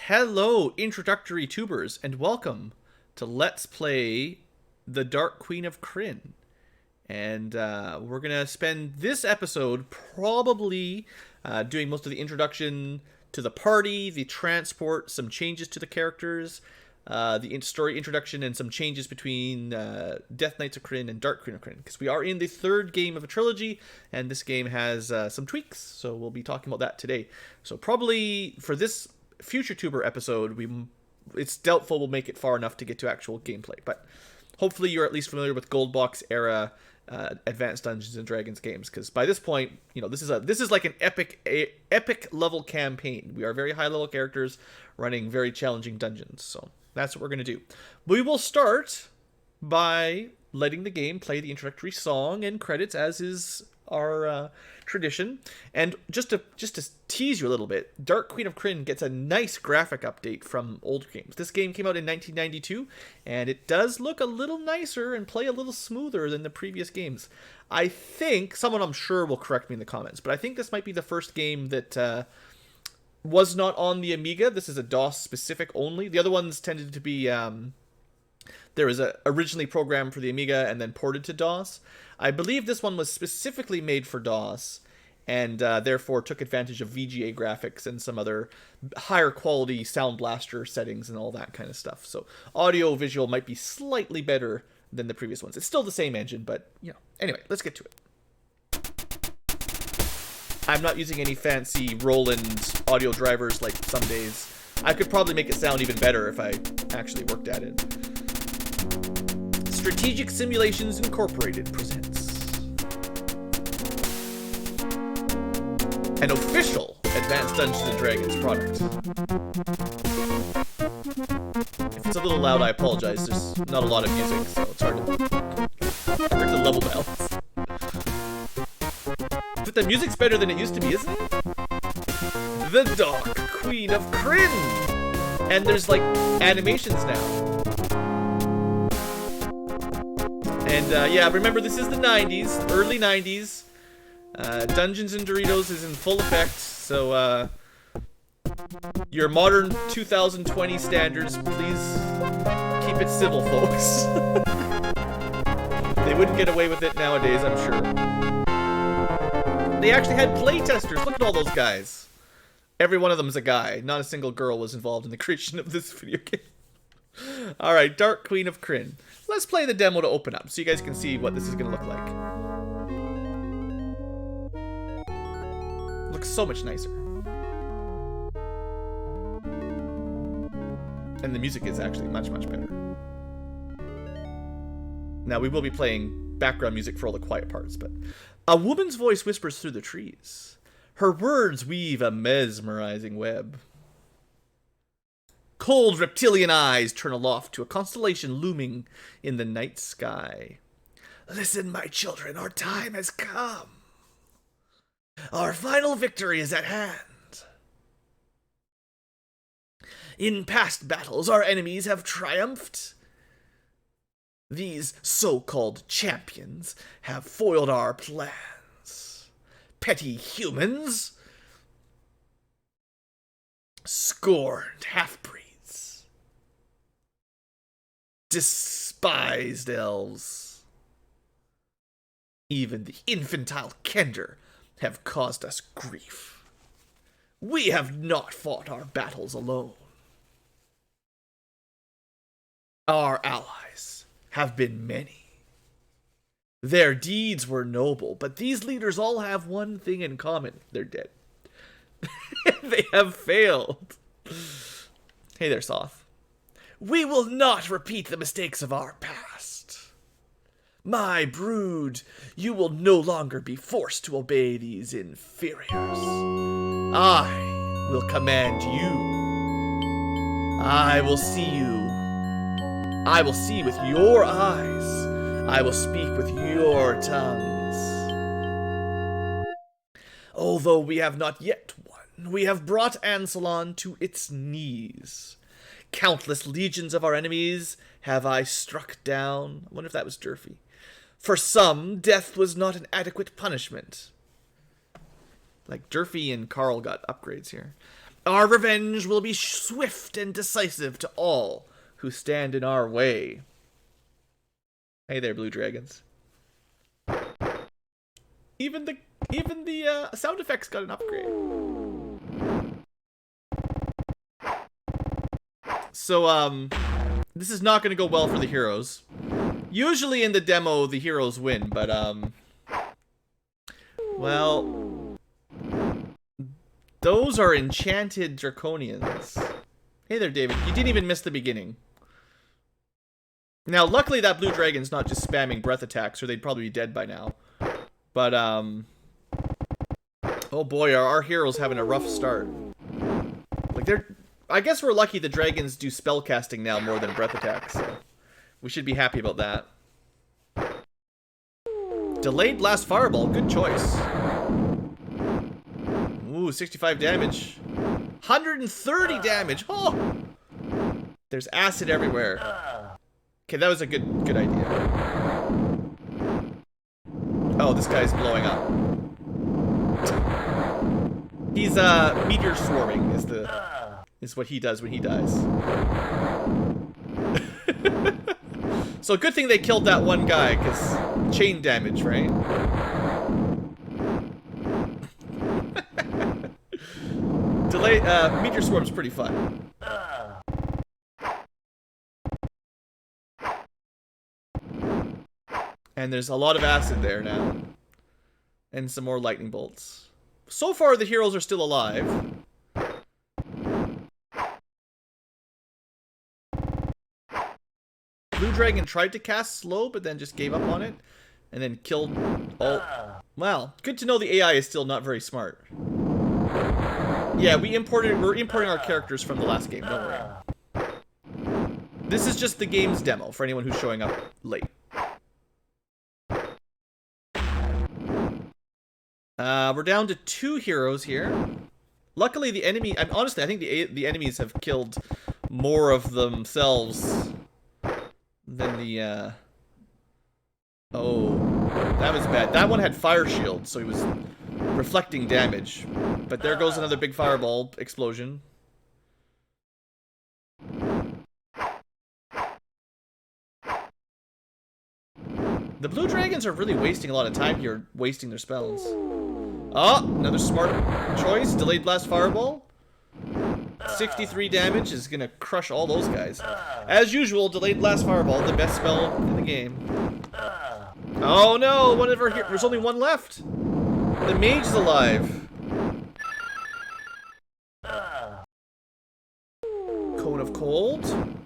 Hello, introductory tubers, and welcome to Let's Play the Dark Queen of Krynn. And we're going to spend this episode probably doing most of the introduction to the party, the transport, some changes to the characters, the story introduction, and some changes between Death Knights of Krynn and Dark Queen of Krynn. Because we are in the third game of a trilogy, and this game has some tweaks, so we'll be talking about that today. So probably for this future tuber episode, it's doubtful we'll make it far enough to get to actual gameplay, but hopefully you're at least familiar with GoldBox era Advanced Dungeons and Dragons games, because by this point, you know, this is like an epic level campaign. We are very high level characters running very challenging dungeons, so that's what we're going to do. We will start by letting the game play the introductory song and credits, as is our tradition. And just to tease you a little bit, Dark Queen of Krynn gets a nice graphic update from old games. This game came out in 1992, and it does look a little nicer and play a little smoother than the previous games. I think, someone I'm sure will correct me in the comments, but I think this might be the first game that was not on the Amiga. This is a DOS specific only. The other ones tended to be there was originally programmed for the Amiga and then ported to DOS. I believe this one was specifically made for DOS, and therefore took advantage of VGA graphics and some other higher quality Sound Blaster settings and all that kind of stuff. So audio visual might be slightly better than the previous ones. It's still the same engine, but you know. Anyway, let's get to it. I'm not using any fancy Roland audio drivers like some days. I could probably make it sound even better if I actually worked at it. Strategic Simulations Incorporated presents an official Advanced Dungeons and Dragons product. If it's a little loud, I apologize. There's not a lot of music, so it's hard to level balance. But the music's better than it used to be, isn't it? The Dark Queen of Krynn! And there's like animations now. And yeah, remember, this is the 90s, early 90s. Dungeons and Doritos is in full effect, so your modern 2020 standards, please keep it civil, folks. They wouldn't get away with it nowadays, I'm sure. They actually had playtesters. Look at all those guys. Every one of them is a guy. Not a single girl was involved in the creation of this video game. Alright, Dark Queen of Krynn. Let's play the demo to open up so you guys can see what this is going to look like. Looks so much nicer. And the music is actually much, much better. Now, we will be playing background music for all the quiet parts, but a woman's voice whispers through the trees. Her words weave a mesmerizing web. Cold reptilian eyes turn aloft to a constellation looming in the night sky. Listen, my children, our time has come. Our final victory is at hand. In past battles, our enemies have triumphed. These so-called champions have foiled our plans. Petty humans, scorned half-breeds, despised elves, even the infantile Kender have caused us grief. We have not fought our battles alone. Our allies have been many. Their deeds were noble, but these leaders all have one thing in common. They're dead. They have failed. Hey there, Soth. We will not repeat the mistakes of our past. My brood, you will no longer be forced to obey these inferiors. I will command you. I will see you. I will see with your eyes. I will speak with your tongues. Although we have not yet won, we have brought Ansalon to its knees. Countless legions of our enemies have I struck down. I wonder if that was Durfee. For some, death was not an adequate punishment. Like Durfee and Carl got upgrades here. Our revenge will be swift and decisive to all who stand in our way. Hey there, blue dragons. Even the sound effects got an upgrade. So this is not going to go well for the heroes. Usually in the demo the heroes win, but well, those are enchanted draconians. Hey there, David. You didn't even miss the beginning. Now, luckily that blue dragon's not just spamming breath attacks, or they'd probably be dead by now. But, oh boy, are our heroes having a rough start. Like, I guess we're lucky the dragons do spell casting now more than breath attacks, so we should be happy about that. Delayed blast fireball, good choice. Ooh, 65 damage. 130 damage! Oh! There's acid everywhere. Okay, that was a good idea. Oh, this guy's blowing up. He's meteor swarming is what he does when he dies. So good thing they killed that one guy, because chain damage, right? Meteor swarm's pretty fun. And there's a lot of acid there now. And some more lightning bolts. So far, the heroes are still alive. Blue Dragon tried to cast slow, but then just gave up on it. And then killed all... Well, good to know the AI is still not very smart. Yeah, we're importing our characters from the last game, don't worry. This is just the game's demo for anyone who's showing up late. We're down to 2 heroes here. Luckily, the enemy... honestly, I think the enemies have killed more of themselves than the... Oh, that was bad. That one had fire shield, so he was reflecting damage. But there goes another big fireball explosion. The blue dragons are really wasting a lot of time here, wasting their spells. Oh, another smart choice. Delayed blast fireball. 63 damage is gonna crush all those guys. As usual, delayed blast fireball, the best spell in the game. Oh no, one of our there's only one left. The mage is alive. Cone of cold.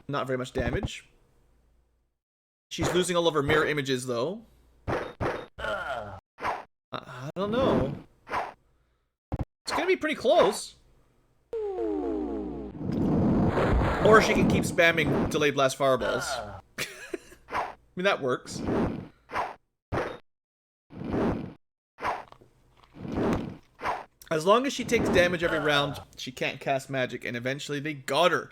Not very much damage. She's losing all of her mirror images, though. I don't know. It's gonna be pretty close. Or she can keep spamming delayed blast fireballs. I mean, that works. As long as she takes damage every round, she can't cast magic, and eventually they got her.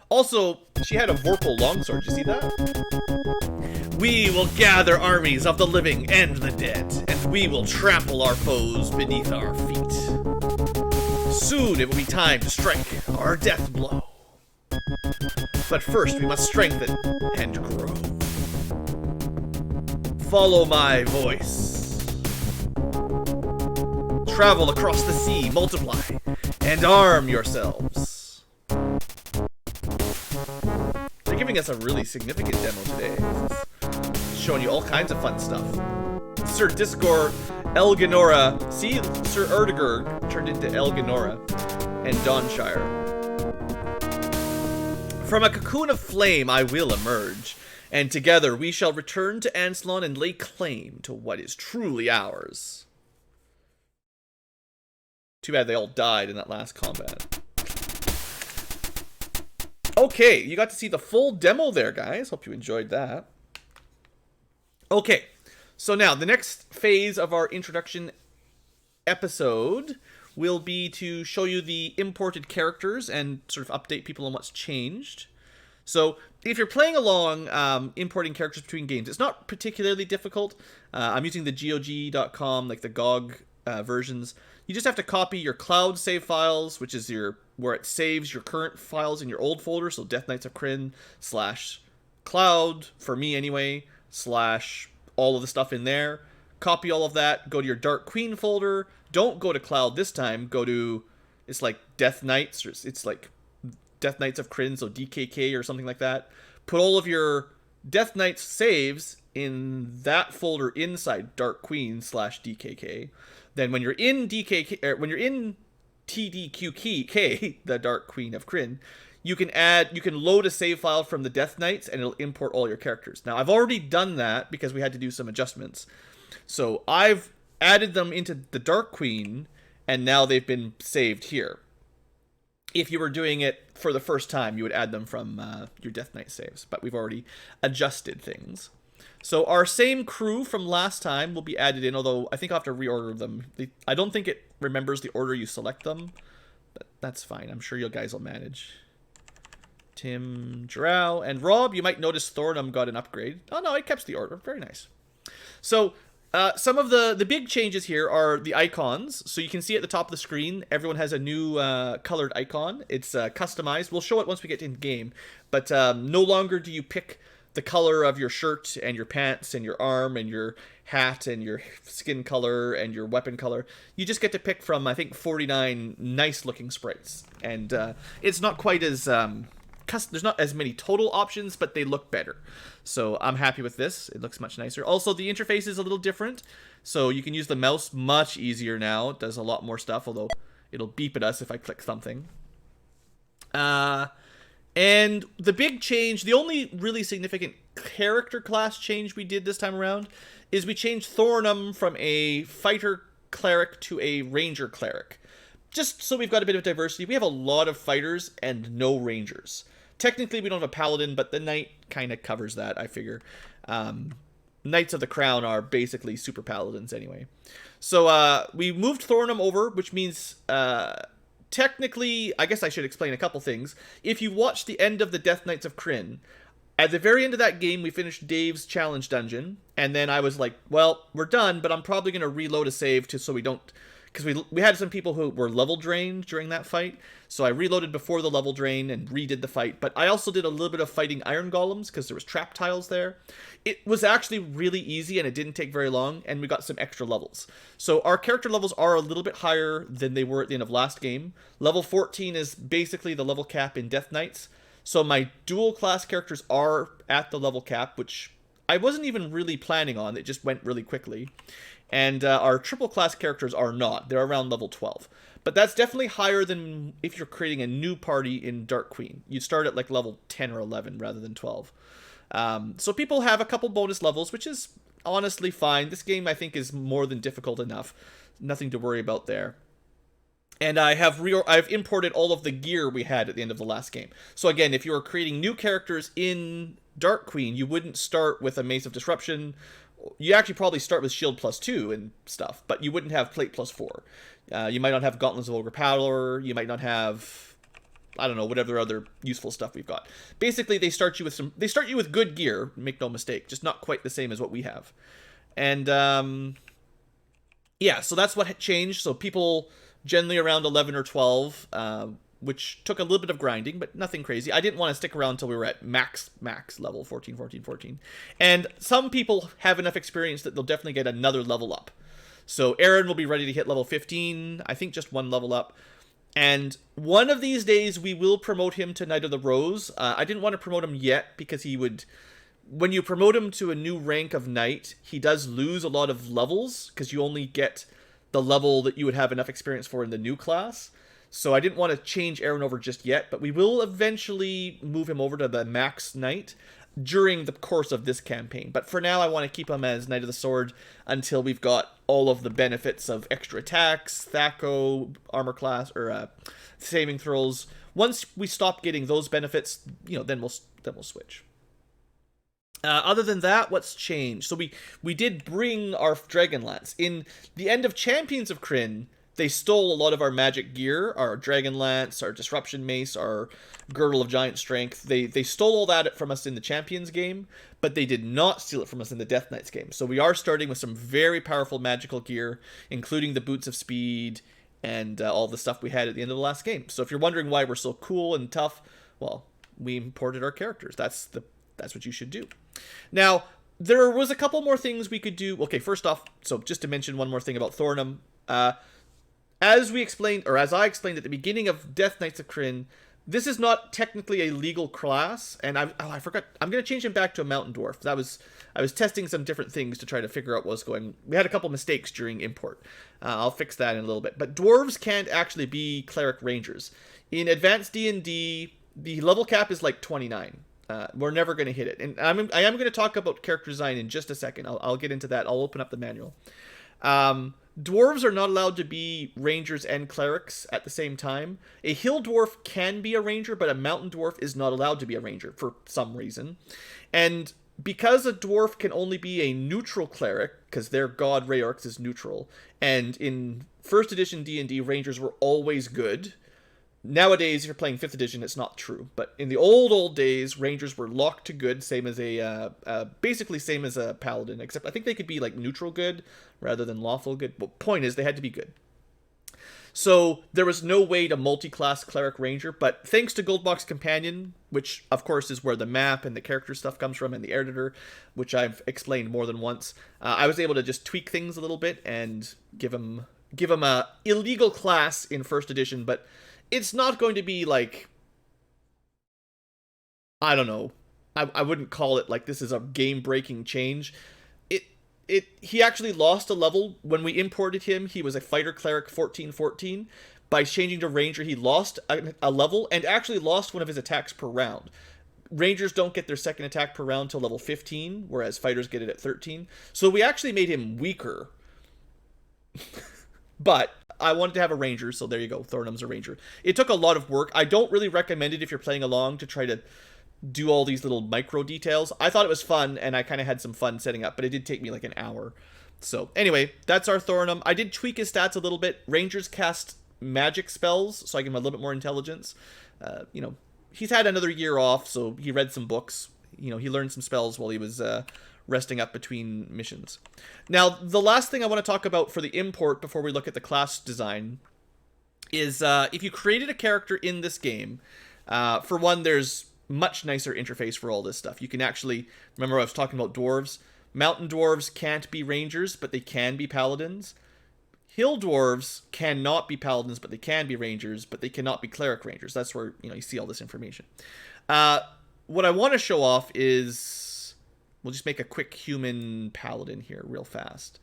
Also, she had a Vorpal longsword. Did you see that? We will gather armies of the living and the dead, and we will trample our foes beneath our feet. Soon it will be time to strike our death blow. But first we must strengthen and grow. Follow my voice. Travel across the sea, multiply, and arm yourselves. They're giving us a really significant demo today. It's showing you all kinds of fun stuff. Sir Disgor Elginora. See, Sir Erdiger turned into Elginora and Dawnshire. From a cocoon of flame I will emerge, and together we shall return to Anslon and lay claim to what is truly ours. Too bad they all died in that last combat. Okay, you got to see the full demo there, guys. Hope you enjoyed that. Okay, so now the next phase of our introduction episode will be to show you the imported characters and sort of update people on what's changed. So if you're playing along importing characters between games, it's not particularly difficult. I'm using the GOG.com, like the GOG versions. You just have to copy your cloud save files, which is your where it saves your current files in your old folder. So Death Knights of Krynn / cloud, for me anyway, / all of the stuff in there. Copy all of that, go to your Dark Queen folder. Don't go to cloud this time. Go to, it's like Death Knights, or it's like Death Knights of Krynn, so DKK or something like that. Put all of your Death Knights saves in that folder inside Dark Queen / DKK. Then when you're in DKK, when you're in TDQK, the Dark Queen of Krynn, you can load a save file from the Death Knights and it'll import all your characters. Now, I've already done that because we had to do some adjustments. So I've added them into the Dark Queen, and now they've been saved here. If you were doing it for the first time, you would add them from your Death Knight saves, but we've already adjusted things. So our same crew from last time will be added in, although I think I'll have to reorder them. I don't think it remembers the order you select them, but that's fine. I'm sure you guys will manage. Tim, Jarrell, and Rob, you might notice Thornum got an upgrade. Oh no, it kept the order. Very nice. So some of the big changes here are the icons. So you can see at the top of the screen, everyone has a new colored icon. It's customized. We'll show it once we get in game. But no longer do you pick the color of your shirt and your pants and your arm and your hat and your skin color and your weapon color. You just get to pick from, I think, 49 nice looking sprites. And it's not quite as... there's not as many total options, but they look better. So I'm happy with this. It looks much nicer. Also, the interface is a little different. So you can use the mouse much easier now. It does a lot more stuff, although it'll beep at us if I click something. And the big change, the only really significant character class change we did this time around is we changed Thornum from a fighter cleric to a ranger cleric. Just so we've got a bit of diversity. We have a lot of fighters and no rangers. Technically, we don't have a paladin, but the knight kind of covers that, I figure. Knights of the Crown are basically super paladins anyway. So we moved Thornum over, which means technically, I guess I should explain a couple things. If you watch the end of the Death Knights of Krynn, at the very end of that game, we finished Dave's challenge dungeon, and then I was like, well, we're done, but I'm probably going to reload a save so we don't... Because we had some people who were level drained during that fight, so I reloaded before the level drain and redid the fight. But I also did a little bit of fighting iron golems because there was trap tiles there. It was actually really easy and it didn't take very long, and we got some extra levels. So our character levels are a little bit higher than they were at the end of last game. Level 14 is basically the level cap in Death Knights. So my dual class characters are at the level cap, which I wasn't even really planning on. It just went really quickly. And our triple class characters are not. They're around level 12. But that's definitely higher than if you're creating a new party in Dark Queen. You start at like level 10 or 11 rather than 12. So people have a couple bonus levels, which is honestly fine. This game, I think, is more than difficult enough. Nothing to worry about there. And I've imported all of the gear we had at the end of the last game. So again, if you were creating new characters in Dark Queen, you wouldn't start with a Mace of Disruption. You actually probably start with Shield +2 and stuff, but you wouldn't have Plate +4. You might not have Gauntlets of Overpower. You might not have, I don't know, whatever other useful stuff we've got. Basically, they start you with good gear. Make no mistake, just not quite the same as what we have. And yeah, so that's what changed. So people generally around 11 or 12. Which took a little bit of grinding, but nothing crazy. I didn't want to stick around until we were at max level, 14, 14, 14. And some people have enough experience that they'll definitely get another level up. So Aaron will be ready to hit level 15, I think just one level up. And one of these days, we will promote him to Knight of the Rose. I didn't want to promote him yet, because he would... When you promote him to a new rank of Knight, he does lose a lot of levels, because you only get the level that you would have enough experience for in the new class. So I didn't want to change Aaron over just yet, but we will eventually move him over to the Max Knight during the course of this campaign. But for now, I want to keep him as Knight of the Sword until we've got all of the benefits of extra attacks, Thaco, armor class, or saving throws. Once we stop getting those benefits, then we'll switch. Other than that, what's changed? So we did bring our Dragonlance. In the end of Champions of Krynn, they stole a lot of our magic gear, our Dragonlance, our Disruption Mace, our Girdle of Giant Strength. They stole all that from us in the Champions game, but they did not steal it from us in the Death Knights game. So we are starting with some very powerful magical gear, including the Boots of Speed and all the stuff we had at the end of the last game. So if you're wondering why we're so cool and tough, well, we imported our characters. That's what you should do. Now, there was a couple more things we could do. Okay, first off, so just to mention one more thing about Thornum. As we explained, or as I explained at the beginning of Death Knights of Krynn, this is not technically a legal class, and I forgot. I'm going to change him back to a Mountain Dwarf. I was testing some different things to try to figure out what's going. We had a couple mistakes during import. I'll fix that in a little bit. But dwarves can't actually be cleric rangers. In advanced D&D, the level cap is like 29. We're never going to hit it. And I am going to talk about character design in just a second. I'll get into that. I'll open up the manual. Dwarves are not allowed to be rangers and clerics at the same time. A hill dwarf can be a ranger, but a mountain dwarf is not allowed to be a ranger for some reason. And because a dwarf can only be a neutral cleric, because their god Rayorx is neutral, and in 1st edition D&D, rangers were always good. Nowadays, if you're playing 5th edition, it's not true. But in the old days, rangers were locked to good, same as basically same as a paladin, except I think they could be like neutral good rather than lawful good. But point is, they had to be good. So there was no way to multi-class cleric ranger, but thanks to GoldBox Companion, which of course is where the map and the character stuff comes from, and the editor, which I've explained more than once, I was able to just tweak things a little bit and give them a illegal class in 1st edition, but it's not going to be like, I don't know, I wouldn't call it like this is a game-breaking change. He actually lost a level. When we imported him, he was a fighter cleric 14-14. By changing to ranger, he lost a level and actually lost one of his attacks per round. Rangers don't get their second attack per round till level 15, whereas fighters get it at 13. So we actually made him weaker. But I wanted to have a ranger, so there you go. Thornum's a ranger. It took a lot of work. I don't really recommend it if you're playing along to try to do all these little micro details. I thought it was fun, and I kind of had some fun setting up, but it did take me like an hour. So anyway, that's our Thornum. I did tweak his stats a little bit. Rangers cast magic spells, so I give him a little bit more intelligence. He's had another year off, so he read some books. He learned some spells while he was resting up between missions. Now, the last thing I want to talk about for the import before we look at the class design is if you created a character in this game, for one, there's much nicer interface for all this stuff. You can actually, remember I was talking about dwarves? Mountain dwarves can't be rangers, but they can be paladins. Hill dwarves cannot be paladins, but they can be rangers, but they cannot be cleric rangers. That's where you see all this information. What I want to show off is, we'll just make a quick human paladin here real fast.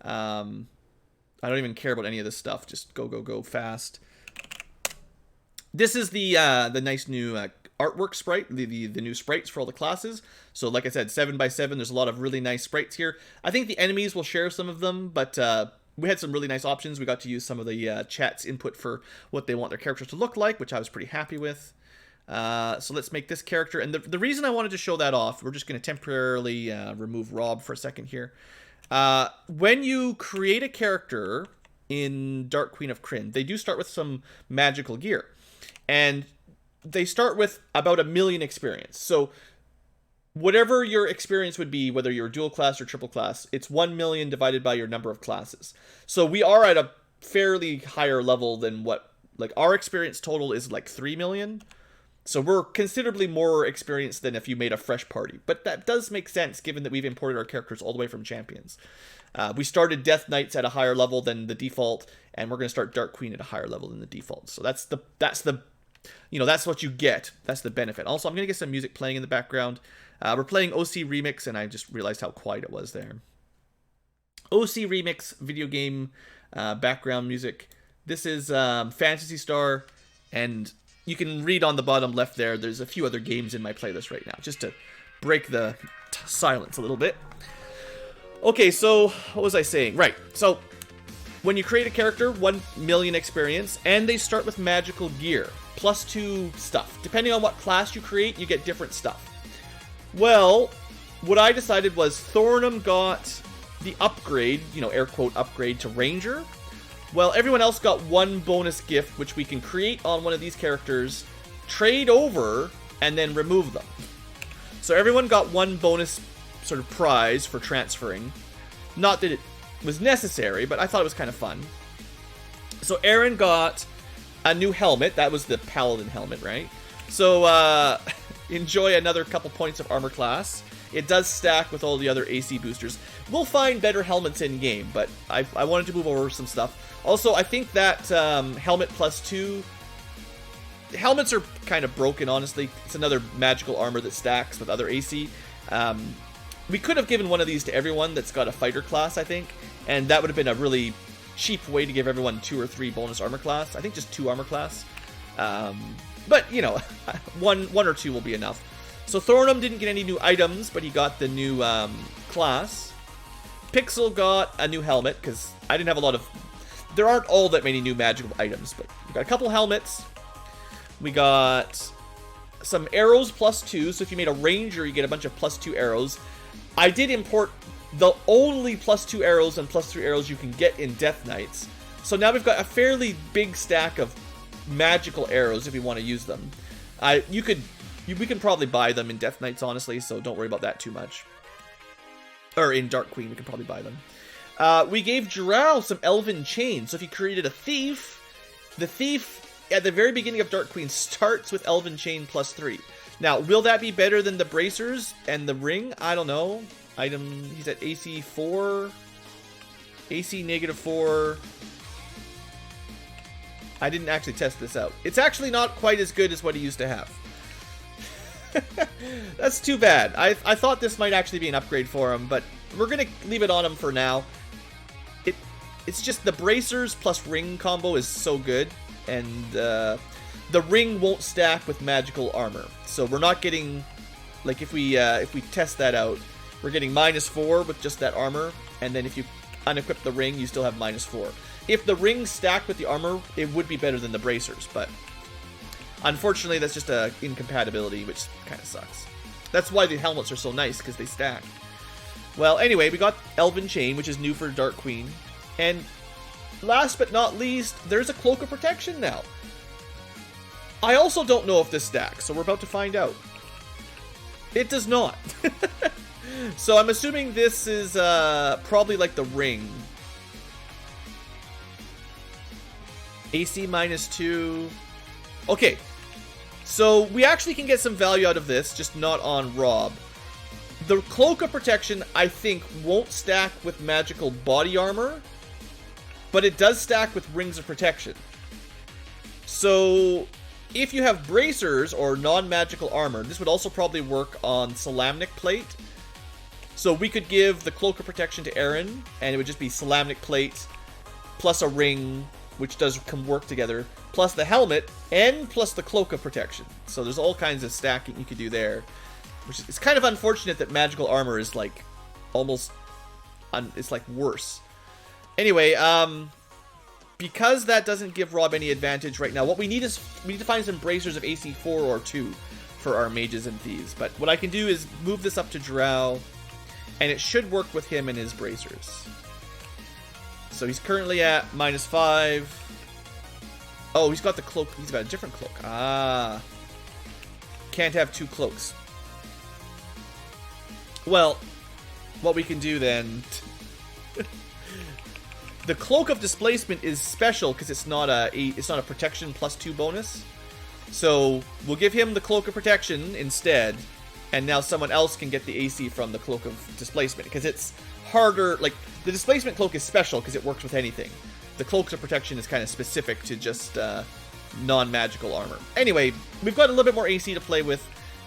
I don't even care about any of this stuff. Just go fast. This is the nice new artwork sprite, the new sprites for all the classes. So like I said, 7x7, there's a lot of really nice sprites here. I think the enemies will share some of them, but we had some really nice options. We got to use some of the chat's input for what they want their characters to look like, which I was pretty happy with. So let's make this character. And the reason I wanted to show that off, we're just going to temporarily remove Rob for a second here. When you create a character in Dark Queen of Krynn, they do start with some magical gear. And they start with about 1 million experience. So whatever your experience would be, whether you're dual class or triple class, it's 1 million divided by your number of classes. So we are at a fairly higher level than what, like, our experience total is like 3 million. So we're considerably more experienced than if you made a fresh party. But that does make sense given that we've imported our characters all the way from Champions. We started Death Knights at a higher level than the default, and we're going to start Dark Queen at a higher level than the default. So that's what you get. That's the benefit. Also, I'm going to get some music playing in the background. We're playing OC Remix, and I just realized how quiet it was there. OC Remix video game background music. This is Phantasy Star, and you can read on the bottom left there, there's a few other games in my playlist right now, just to break the silence a little bit. Okay, so what was I saying? Right, so when you create a character, 1 million experience, and they start with magical gear, +2 stuff. Depending on what class you create, you get different stuff. Well, what I decided was Thornum got the upgrade, air quote upgrade to Ranger. Well, everyone else got 1 bonus gift, which we can create on one of these characters, trade over, and then remove them. So everyone got 1 bonus sort of prize for transferring. Not that it was necessary, but I thought it was kind of fun. So Aaron got a new helmet. That was the Paladin helmet, right? So enjoy another couple points of armor class. It does stack with all the other AC boosters. We'll find better helmets in-game, but I wanted to move over some stuff. Also, I think that helmet +2... Helmets are kind of broken, honestly. It's another magical armor that stacks with other AC. We could have given one of these to everyone that's got a fighter class, I think, and that would have been a really cheap way to give everyone 2 or 3 bonus armor class. I think just 2 armor class. But, you know, one or 2 will be enough. So Thornum didn't get any new items, but he got the new class. Pixel got a new helmet, because I didn't have a lot of... There aren't all that many new magical items, but we got a couple helmets. We got some arrows +2, so if you made a ranger, you get a bunch of +2 arrows. I did import the only +2 arrows and +3 arrows you can get in Death Knights. So now we've got a fairly big stack of magical arrows if we want to use them. We can probably buy them in Death Knights, honestly, so don't worry about that too much. Or in Dark Queen, we can probably buy them. We gave Drow some Elven Chain, so if you created a thief, the thief at the very beginning of Dark Queen starts with Elven Chain +3. Now, will that be better than the bracers and the ring? I don't know. He's at AC 4. AC -4. I didn't actually test this out. It's actually not quite as good as what he used to have. That's too bad. I thought this might actually be an upgrade for him, but we're going to leave it on him for now. It's just the bracers plus ring combo is so good, and the ring won't stack with magical armor. So we're not getting, like, if we test that out, we're getting -4 with just that armor, and then if you unequip the ring, you still have -4. If the ring stacked with the armor, it would be better than the bracers, but unfortunately that's just a incompatibility, which kind of sucks. That's why the helmets are so nice, because they stack. Well, anyway, we got Elven Chain, which is new for Dark Queen, and last but not least, there's a Cloak of Protection now. I also don't know if this stacks, so we're about to find out. It does not. So I'm assuming this is probably like the ring. AC -2. Okay, so we actually can get some value out of this, just not on Rob. The Cloak of Protection, I think, won't stack with magical body armor, but it does stack with Rings of Protection. So if you have bracers or non-magical armor, this would also probably work on Solamnic Plate. So we could give the Cloak of Protection to Aaron, and it would just be Solamnic Plate plus a ring, which does work together, plus the helmet, and plus the Cloak of Protection. So there's all kinds of stacking you could do there, which is, it's kind of unfortunate that magical armor is like almost, it's like worse. Anyway, because that doesn't give Rob any advantage right now, what we need is, we need to find some bracers of AC 4 or 2 for our mages and thieves. But what I can do is move this up to Drow, and it should work with him and his bracers. So he's currently at -5. Oh, he's got the cloak. He's got a different cloak. Ah. Can't have 2 cloaks. Well, what we can do then... The Cloak of Displacement is special because it's not a protection +2 bonus. So we'll give him the Cloak of Protection instead, and now someone else can get the AC from the Cloak of Displacement, because it's harder. Like, the Displacement Cloak is special because it works with anything. The Cloaks of Protection is kind of specific to just non-magical armor. Anyway, we've got a little bit more AC to play with.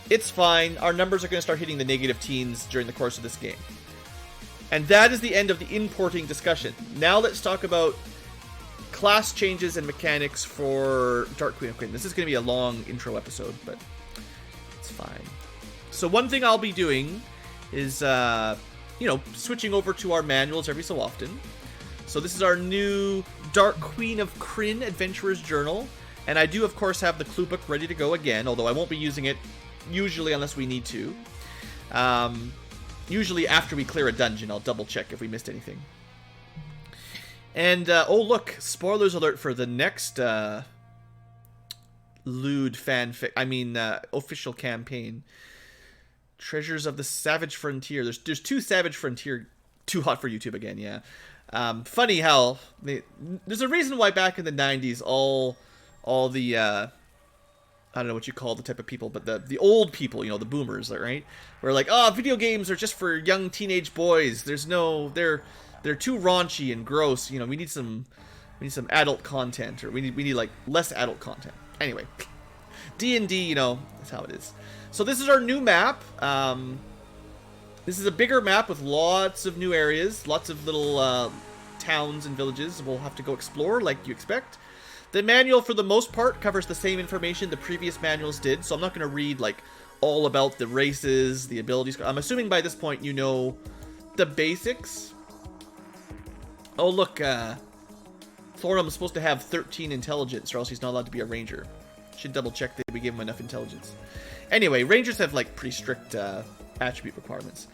It's fine. Our numbers are going to start hitting the negative teens during the course of this game. And that is the end of the importing discussion. Now let's talk about class changes and mechanics for Dark Queen of Krynn. This is going to be a long intro episode, but it's fine. So one thing I'll be doing is, switching over to our manuals every so often. So this is our new Dark Queen of Krynn Adventurer's Journal. And I do, of course, have the clue book ready to go again, although I won't be using it usually unless we need to. Usually after we clear a dungeon, I'll double check if we missed anything. And, oh look, spoilers alert for the next lewd fanfic, official campaign. Treasures of the Savage Frontier. There's 2 Savage Frontier, too hot for YouTube again, yeah. Funny how there's a reason why back in the 90s all the I don't know what you call the type of people, but the old people, you know, the boomers, right? Were like, oh, video games are just for young teenage boys. They're too raunchy and gross. You know, we need some adult content, or we need like less adult content. Anyway, D&D, you know, that's how it is. So this is our new map. This is a bigger map with lots of new areas, lots of little towns and villages we'll have to go explore, like you expect. The manual, for the most part, covers the same information the previous manuals did, so I'm not going to read, like, all about the races, the abilities. I'm assuming by this point you know the basics. Oh, look, Thornum's supposed to have 13 intelligence, or else he's not allowed to be a ranger. Should double check that we give him enough intelligence. Anyway, rangers have, like, pretty strict attribute requirements.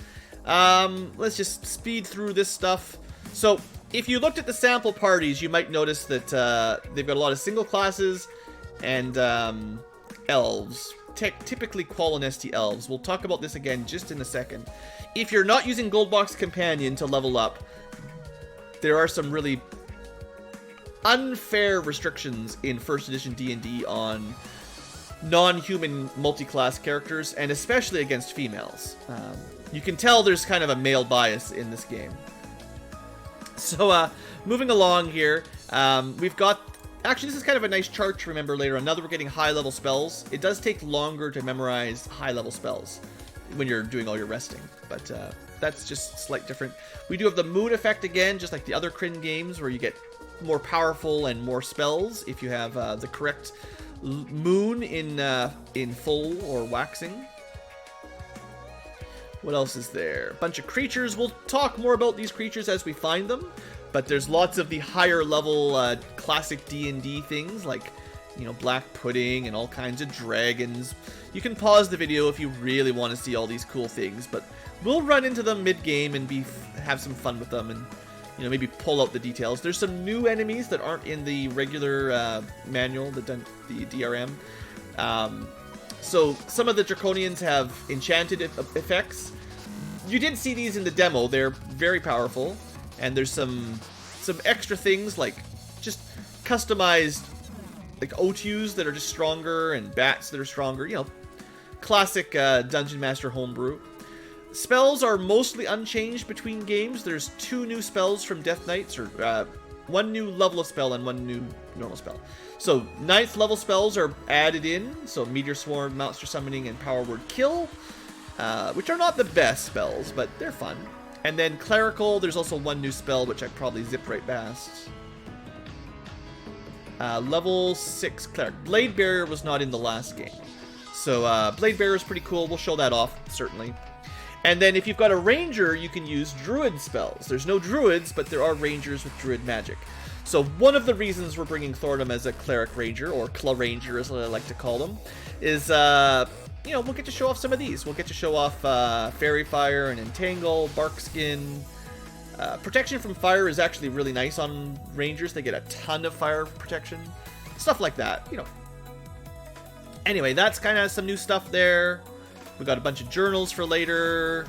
Let's just speed through this stuff. So, if you looked at the sample parties, you might notice that they've got a lot of single classes and elves. Typically Qualinesti elves. We'll talk about this again just in a second. If you're not using GoldBox Companion to level up, there are some really unfair restrictions in first edition D&D on non-human multi-class characters, and especially against females. You can tell there's kind of a male bias in this game. So, moving along here, we've got... Actually, this is kind of a nice chart to remember later on. Now that we're getting high-level spells, it does take longer to memorize high-level spells when you're doing all your resting. But that's just slight different. We do have the moon effect again, just like the other Krynn games, where you get more powerful and more spells if you have the correct moon in full or waxing. What else is there? A bunch of creatures. We'll talk more about these creatures as we find them, but there's lots of the higher level classic D&D things, like, you know, black pudding and all kinds of dragons. You can pause the video if you really want to see all these cool things, but we'll run into them mid-game and have some fun with them, and, you know, maybe pull out the details. There's some new enemies that aren't in the regular manual, the DRM. So some of the Draconians have enchanted effects. You did see these in the demo. They're very powerful. And there's some extra things, like just customized, like Otus that are just stronger, and bats that are stronger. You know, classic Dungeon Master homebrew. Spells are mostly unchanged between games. There's 2 new spells from Death Knights, or 1 new level of spell and 1 new normal spell. So 9th level spells are added in. So Meteor Swarm, Monster Summoning, and Power Word Kill, which are not the best spells, but they're fun. And then Clerical, there's also 1 new spell, which I probably zip right past. Level 6 Cleric. Blade Barrier was not in the last game. So Blade Barrier is pretty cool. We'll show that off, certainly. And then if you've got a ranger, you can use druid spells. There's no druids, but there are rangers with druid magic. So one of the reasons we're bringing Thornum as a cleric ranger, or Cla Ranger as I like to call them, is, you know, we'll get to show off some of these. We'll get to show off Fairy Fire and Entangle, Bark Skin. Protection from fire is actually really nice on rangers. They get a ton of fire protection. Stuff like that, you know. Anyway, that's kind of some new stuff there. We got a bunch of journals for later.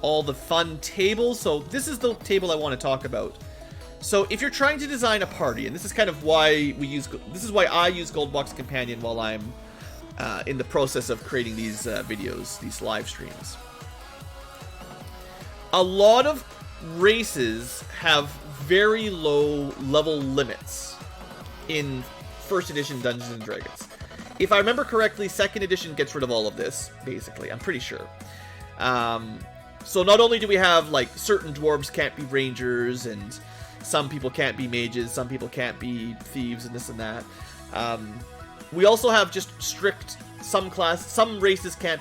All the fun tables. So this is the table I want to talk about. So if you're trying to design a party, and this is kind of why I use GoldBox Companion while I'm in the process of creating these videos, these live streams. A lot of races have very low level limits in first edition Dungeons and Dragons. If I remember correctly, second edition gets rid of all of this, basically. I'm pretty sure. So not only do we have, like, certain dwarves can't be rangers, and some people can't be mages, some people can't be thieves, and this and that. We also have just strict, some races can't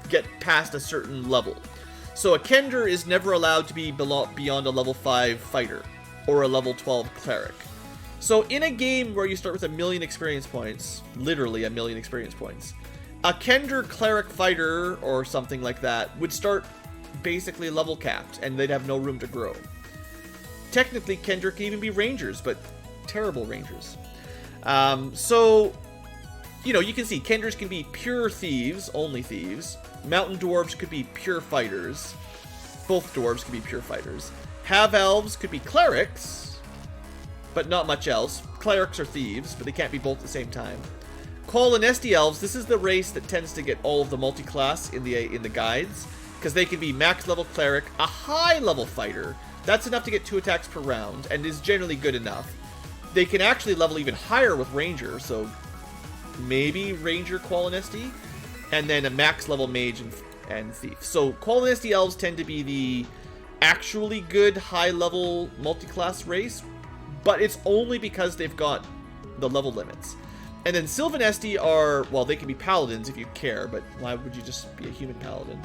get past a certain level. So a Kender is never allowed to be beyond a level 5 fighter, or a level 12 cleric. So in a game where you start with 1,000,000 experience points, literally 1,000,000 experience points, a Kender cleric fighter or something like that would start basically level capped, and they'd have no room to grow. Technically, Kender can even be rangers, but terrible rangers. So, you know, you can see Kenders can be pure thieves, only thieves. Mountain dwarves could be pure fighters. Both dwarves can be pure fighters. Half-elves could be clerics, but not much else. Clerics are thieves, but they can't be both at the same time. Qualinesti elves, this is the race that tends to get all of the multi-class in the guides, because they can be max level cleric, a high level fighter. That's enough to get 2 attacks per round, and is generally good enough. They can actually level even higher with ranger, so maybe ranger Qualinesti, and then a max level mage and thief. So Qualinesti elves tend to be the actually good high level multi-class race, but it's only because they've got the level limits. And then Sylvanesti are, well, they can be paladins if you care, but why would you just be a human paladin?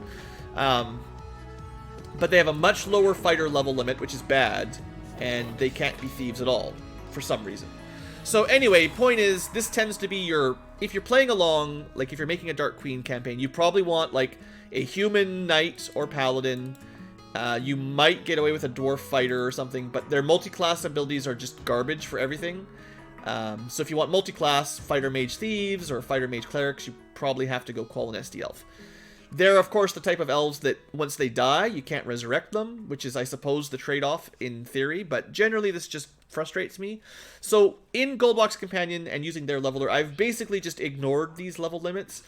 But they have a much lower fighter level limit, which is bad, and they can't be thieves at all, for some reason. So anyway, point is, this tends to be your, if you're playing along, like if you're making a Dark Queen campaign, you probably want like a human knight or paladin. You might get away with a dwarf fighter or something, but their multi-class abilities are just garbage for everything. So if you want multi-class fighter mage thieves or fighter mage clerics, you probably have to go Qualinesti elf. They're, of course, the type of elves that once they die, you can't resurrect them, which is, I suppose, the trade-off in theory, but generally this just frustrates me. So in GoldBox Companion and using their leveler, I've basically just ignored these level limits.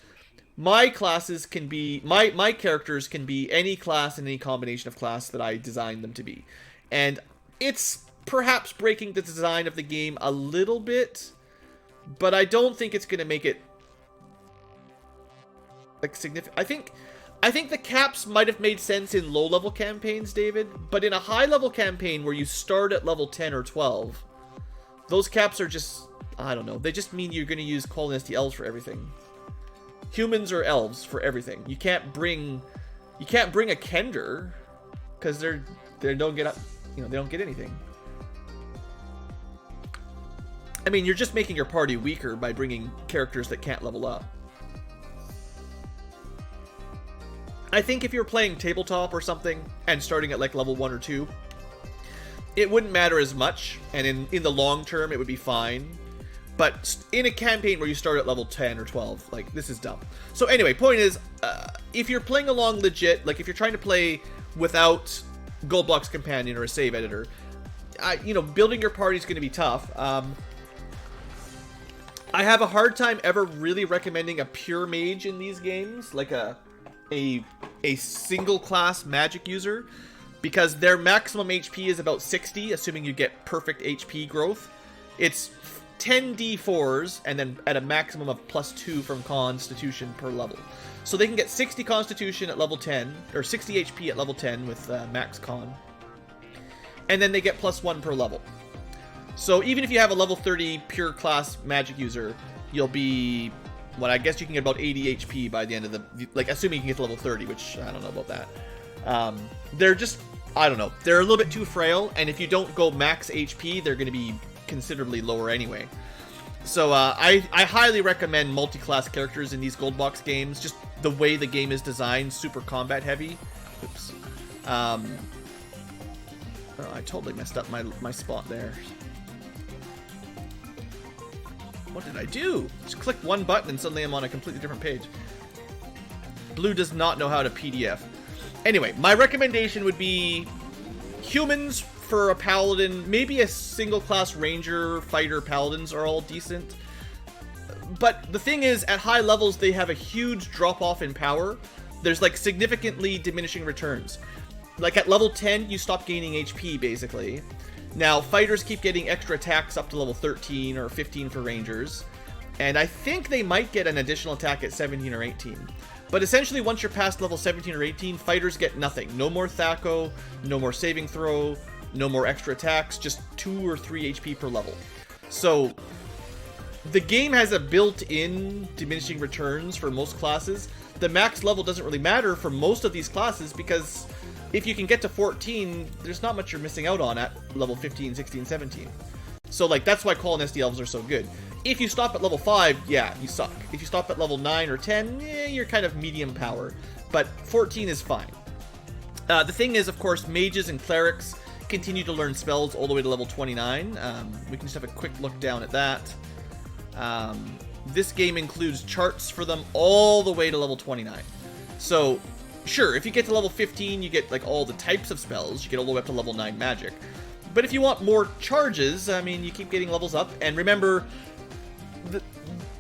My classes can be, my characters can be any class and any combination of class that I designed them to be. And it's perhaps breaking the design of the game a little bit, but I don't think it's going to make it like significant. I think the caps might have made sense in low-level campaigns, David, but in a high-level campaign where you start at level 10 or 12, those caps are just, I don't know, they just mean you're going to use Qualinesti elves for everything. Humans or elves for everything. You can't bring a Kender because they don't get up, you know, they don't get anything. I mean, you're just making your party weaker by bringing characters that can't level up. I think if you're playing tabletop or something and starting at like level 1 or 2, it wouldn't matter as much, and in the long term it would be fine. But in a campaign where you start at level 10 or 12, like, this is dumb. So anyway, point is, if you're playing along legit, like if you're trying to play without GoldBox Companion or a save editor, you know, building your party is going to be tough. I have a hard time ever really recommending a pure mage in these games, like a single class magic user, because their maximum HP is about 60, assuming you get perfect HP growth. It's 10 d4s, and then at a maximum of +2 from Constitution per level. So they can get 60 Constitution at level 10, or 60 HP at level 10 with max Con. And then they get +1 per level. So even if you have a level 30 pure class magic user, you'll be, well, I guess you can get about 80 HP by the end of the, like, assuming you can get to level 30, which I don't know about that. They're just, I don't know, they're a little bit too frail, and if you don't go max HP, they're going to be considerably lower anyway. So I highly recommend multi-class characters in these GoldBox games. Just the way the game is designed, super combat heavy. Oops. Oh, I totally messed up my spot there. What did I do? Just click one button and suddenly I'm on a completely different page. Blue does not know how to PDF. Anyway, my recommendation would be humans for a paladin, maybe a single class ranger, fighter, paladins are all decent. But the thing is, at high levels, they have a huge drop off in power. There's like significantly diminishing returns. Like at level 10, you stop gaining HP basically. Now, fighters keep getting extra attacks up to level 13 or 15 for rangers. And I think they might get an additional attack at 17 or 18. But essentially, once you're past level 17 or 18, fighters get nothing. No more Thaco, no more saving throw, no more extra attacks, just 2 or 3 HP per level. So the game has a built-in diminishing returns for most classes. The max level doesn't really matter for most of these classes because if you can get to 14, there's not much you're missing out on at level 15, 16, 17. So like that's why Qualinesti elves are so good. If you stop at level 5, yeah, you suck. If you stop at level 9 or 10, you're kind of medium power. But 14 is fine. The thing is, of course, mages and clerics continue to learn spells all the way to level 29. We can just have a quick look down at that. This game includes charts for them all the way to level 29. So sure, if you get to level 15, you get like all the types of spells. You get all the way up to level 9 magic. But if you want more charges, I mean, you keep getting levels up. And remember,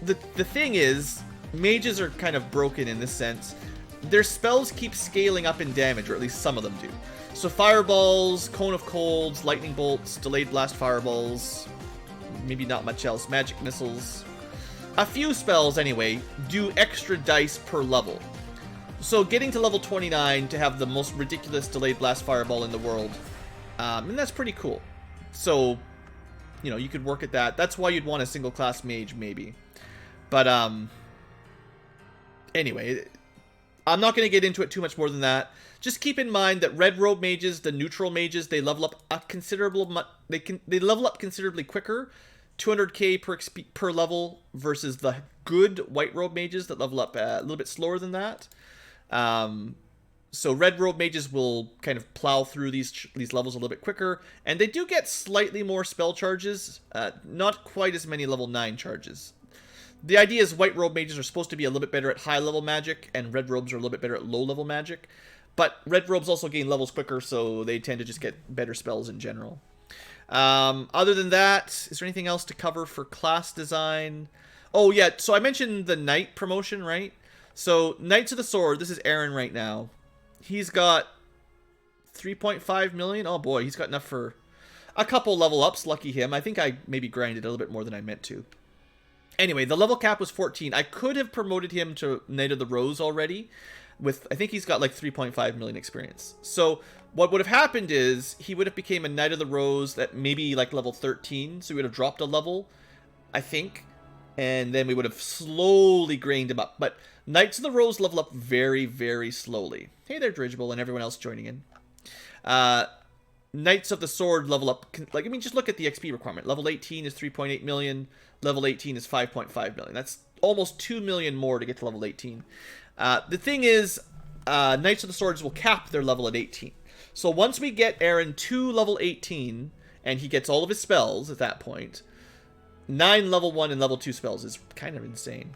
the thing is, mages are kind of broken in this sense. Their spells keep scaling up in damage, or at least some of them do. So fireballs, cone of colds, lightning bolts, delayed blast fireballs, maybe not much else, magic missiles. A few spells, anyway, do extra dice per level. So getting to level 29 to have the most ridiculous delayed blast fireball in the world, and that's pretty cool. So, you know, you could work at that. That's why you'd want a single class mage, maybe. But, anyway, I'm not going to get into it too much more than that. Just keep in mind that red robe mages, the neutral mages, they level up a considerable. They level up considerably quicker, 200k per level, versus the good white robe mages that level up a little bit slower than that. So red robe mages will kind of plow through these levels a little bit quicker, and they do get slightly more spell charges, not quite as many level 9 charges. The idea is white robe mages are supposed to be a little bit better at high level magic, and red robes are a little bit better at low level magic. But red robes also gain levels quicker, so they tend to just get better spells in general. Other than that, is there anything else to cover for class design? Oh yeah, so I mentioned the Knight promotion, right? So Knights of the Sword, this is Aaron right now. He's got 3.5 million. Oh boy, he's got enough for a couple level ups. Lucky him. I think I maybe grinded a little bit more than I meant to. Anyway, the level cap was 14. I could have promoted him to Knight of the Rose already. I think he's got like 3.5 million experience. So what would have happened is he would have became a Knight of the Rose at maybe like level 13. So he would have dropped a level, I think. And then we would have slowly grained him up. But Knights of the Rose level up very, very slowly. Hey there, Dirigible, and everyone else joining in. Knights of the Sword level up, like, I mean, just look at the XP requirement. Level 18 is 3.8 million. Level 18 is 5.5 million. That's almost 2 million more to get to level 18. The thing is, Knights of the Swords will cap their level at 18. So once we get Aaron to level 18, and he gets all of his spells at that point, 9 level 1 and level 2 spells is kind of insane.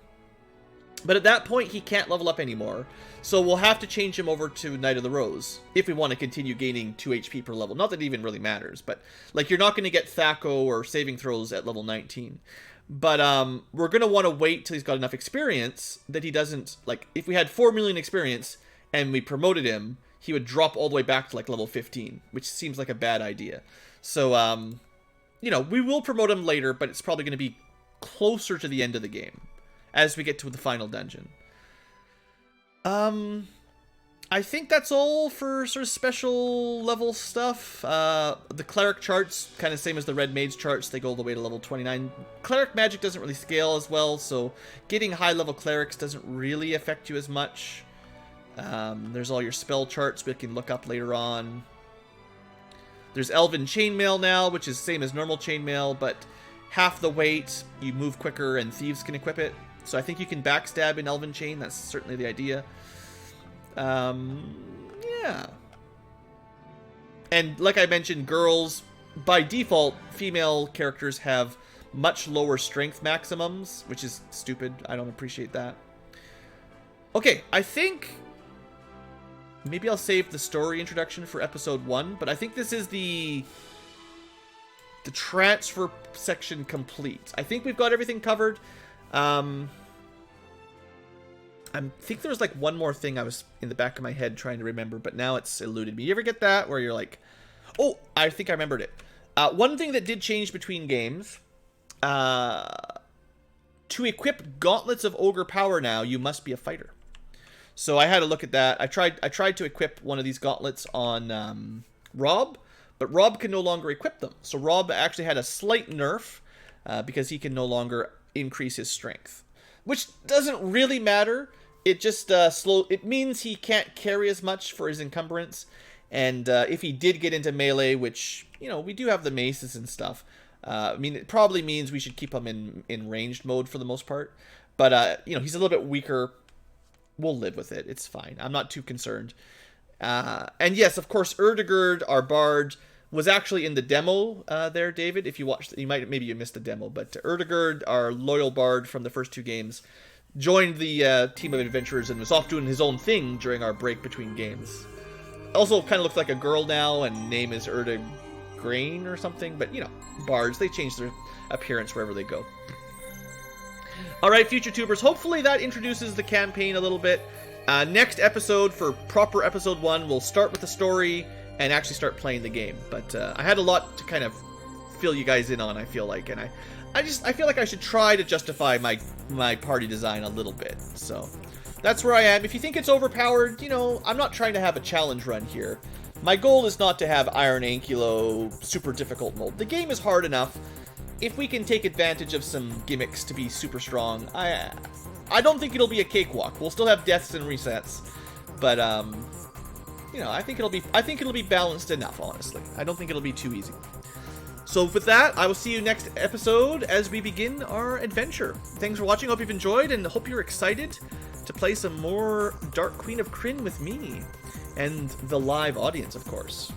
But at that point, he can't level up anymore. So we'll have to change him over to Knight of the Rose if we want to continue gaining 2 HP per level. Not that it even really matters, but like you're not going to get Thaco or saving throws at level 19. But we're going to want to wait till he's got enough experience that he doesn't, like, if we had 4 million experience and we promoted him, he would drop all the way back to like level 15, which seems like a bad idea. So, you know, we will promote him later, but it's probably going to be closer to the end of the game as we get to the final dungeon. I think that's all for sort of special level stuff. The cleric charts, kind of same as the red mage charts, they go all the way to level 29. Cleric magic doesn't really scale as well, so getting high level clerics doesn't really affect you as much. There's all your spell charts we can look up later on. There's Elven Chainmail now, which is same as normal Chainmail, but half the weight, you move quicker, and thieves can equip it. So I think you can backstab in Elven Chain. That's certainly the idea. Yeah. And like I mentioned, girls, by default, female characters have much lower strength maximums, which is stupid. I don't appreciate that. Okay, I think maybe I'll save the story introduction for episode 1, but I think this is the transfer section complete. I think we've got everything covered. I think there was like one more thing I was in the back of my head trying to remember, but now it's eluded me. You ever get that where you're like, oh, I think I remembered it. One thing that did change between games, to equip Gauntlets of Ogre Power now, you must be a fighter. So I had a look at that. I tried to equip one of these gauntlets on Rob, but Rob can no longer equip them. So Rob actually had a slight nerf because he can no longer increase his strength, which doesn't really matter. It just it means he can't carry as much for his encumbrance. And if he did get into melee, which, you know, we do have the maces and stuff, I mean, it probably means we should keep him in ranged mode for the most part. But, you know, he's a little bit weaker. We'll live with it. It's fine. I'm not too concerned. And yes, of course, Erdegerd, our bard, was actually in the demo there, David. If you watched, maybe you missed the demo, but Erdegerd, our loyal bard from the first 2 games, joined the team of adventurers and was off doing his own thing during our break between games. Also kind of looks like a girl now, and name is Erda Grain or something, but you know, bards, they change their appearance wherever they go. Alright, future tubers, hopefully that introduces the campaign a little bit. Next episode, for proper episode 1, we'll start with the story and actually start playing the game. But I had a lot to kind of fill you guys in on, I feel like, and I feel like I should try to justify my party design a little bit. So that's where I am. If you think it's overpowered, you know, I'm not trying to have a challenge run here. My goal is not to have Iron Ankylo super difficult mode. The game is hard enough. If we can take advantage of some gimmicks to be super strong, I don't think it'll be a cakewalk. We'll still have deaths and resets, but you know, I think it'll be balanced enough. Honestly, I don't think it'll be too easy. So with that, I will see you next episode as we begin our adventure. Thanks for watching. Hope you've enjoyed, and hope you're excited to play some more Dark Queen of Krynn with me and the live audience, of course.